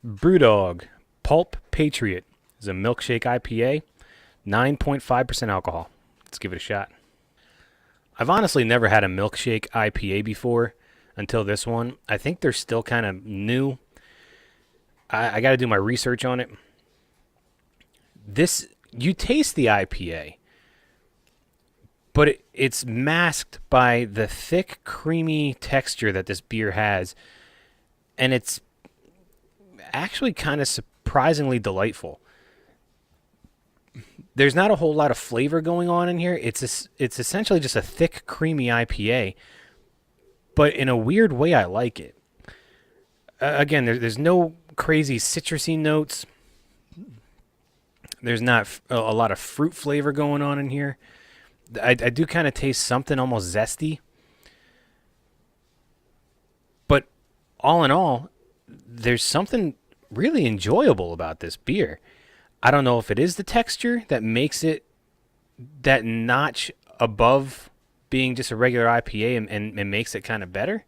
Brewdog Pulp Patriot is a milkshake IPA, 9.5% alcohol. Let's give it a shot. I've honestly never had a milkshake IPA before until this one. I think they're still kind of new. I got to do my research on it. You taste the IPA, but it's masked by the thick, creamy texture that this beer has, and it's actually kind of surprisingly delightful. There's not a whole lot of flavor going on in here. It's essentially just a thick, creamy IPA, but in a weird way, I like it. Again, there's no crazy citrusy notes. There's not a lot of fruit flavor going on in here. I do kind of taste something almost zesty. But all in all, there's something really enjoyable about this beer. I don't know if it is the texture that makes it that notch above being just a regular IPA and makes it kind of better.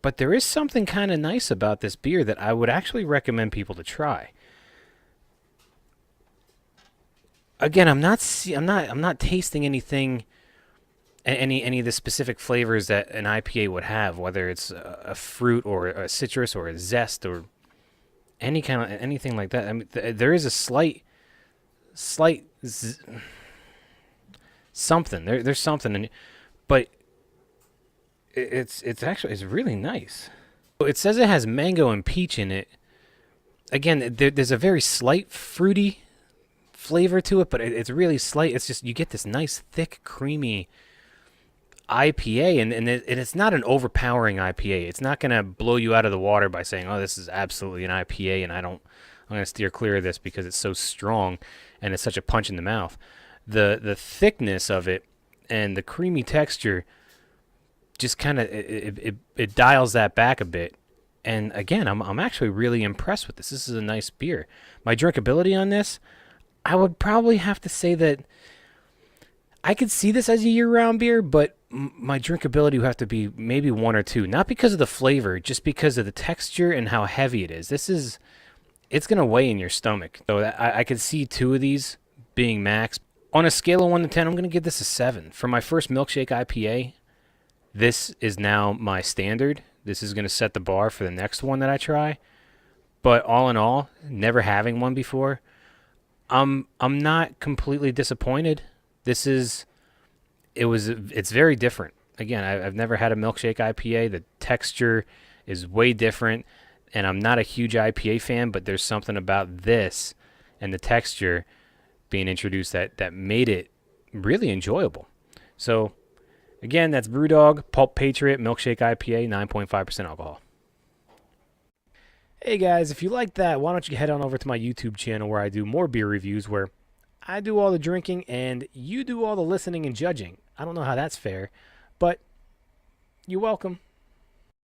But there is something kind of nice about this beer that I would actually recommend people to try. Again, I'm not tasting anything, any of the specific flavors that an IPA would have, whether it's a fruit or a citrus or a zest or anything like that. I mean, there is a slight something. There's something, but it's really nice. It says it has mango and peach in it. Again, there's a very slight fruity flavor to it, but it's really slight. It's just you get this nice thick creamy IPA, and it's not an overpowering IPA. It's not going to blow you out of the water by saying, "Oh, this is absolutely an IPA," and I'm going to steer clear of this because it's so strong and it's such a punch in the mouth. The thickness of it and the creamy texture just kind of it dials that back a bit. And again, I'm actually really impressed with this. This is a nice beer. My drinkability on this, I would probably have to say that I could see this as a year-round beer, but my drinkability would have to be maybe 1 or 2. Not because of the flavor, just because of the texture and how heavy it is. It's going to weigh in your stomach. So I could see 2 of these being max. On a scale of 1 to 10, I'm going to give this a 7. For my first milkshake IPA, this is now my standard. This is going to set the bar for the next one that I try. But all in all, never having one before, I'm not completely disappointed. It's very different. Again, I've never had a milkshake IPA. The texture is way different, and I'm not a huge IPA fan, but there's something about this and the texture being introduced that made it really enjoyable. So, again, that's Brewdog Pulp Patriot Milkshake IPA, 9.5% alcohol. Hey guys, if you like that, why don't you head on over to my YouTube channel where I do more beer reviews, where I do all the drinking and you do all the listening and judging. I don't know how that's fair, but you're welcome.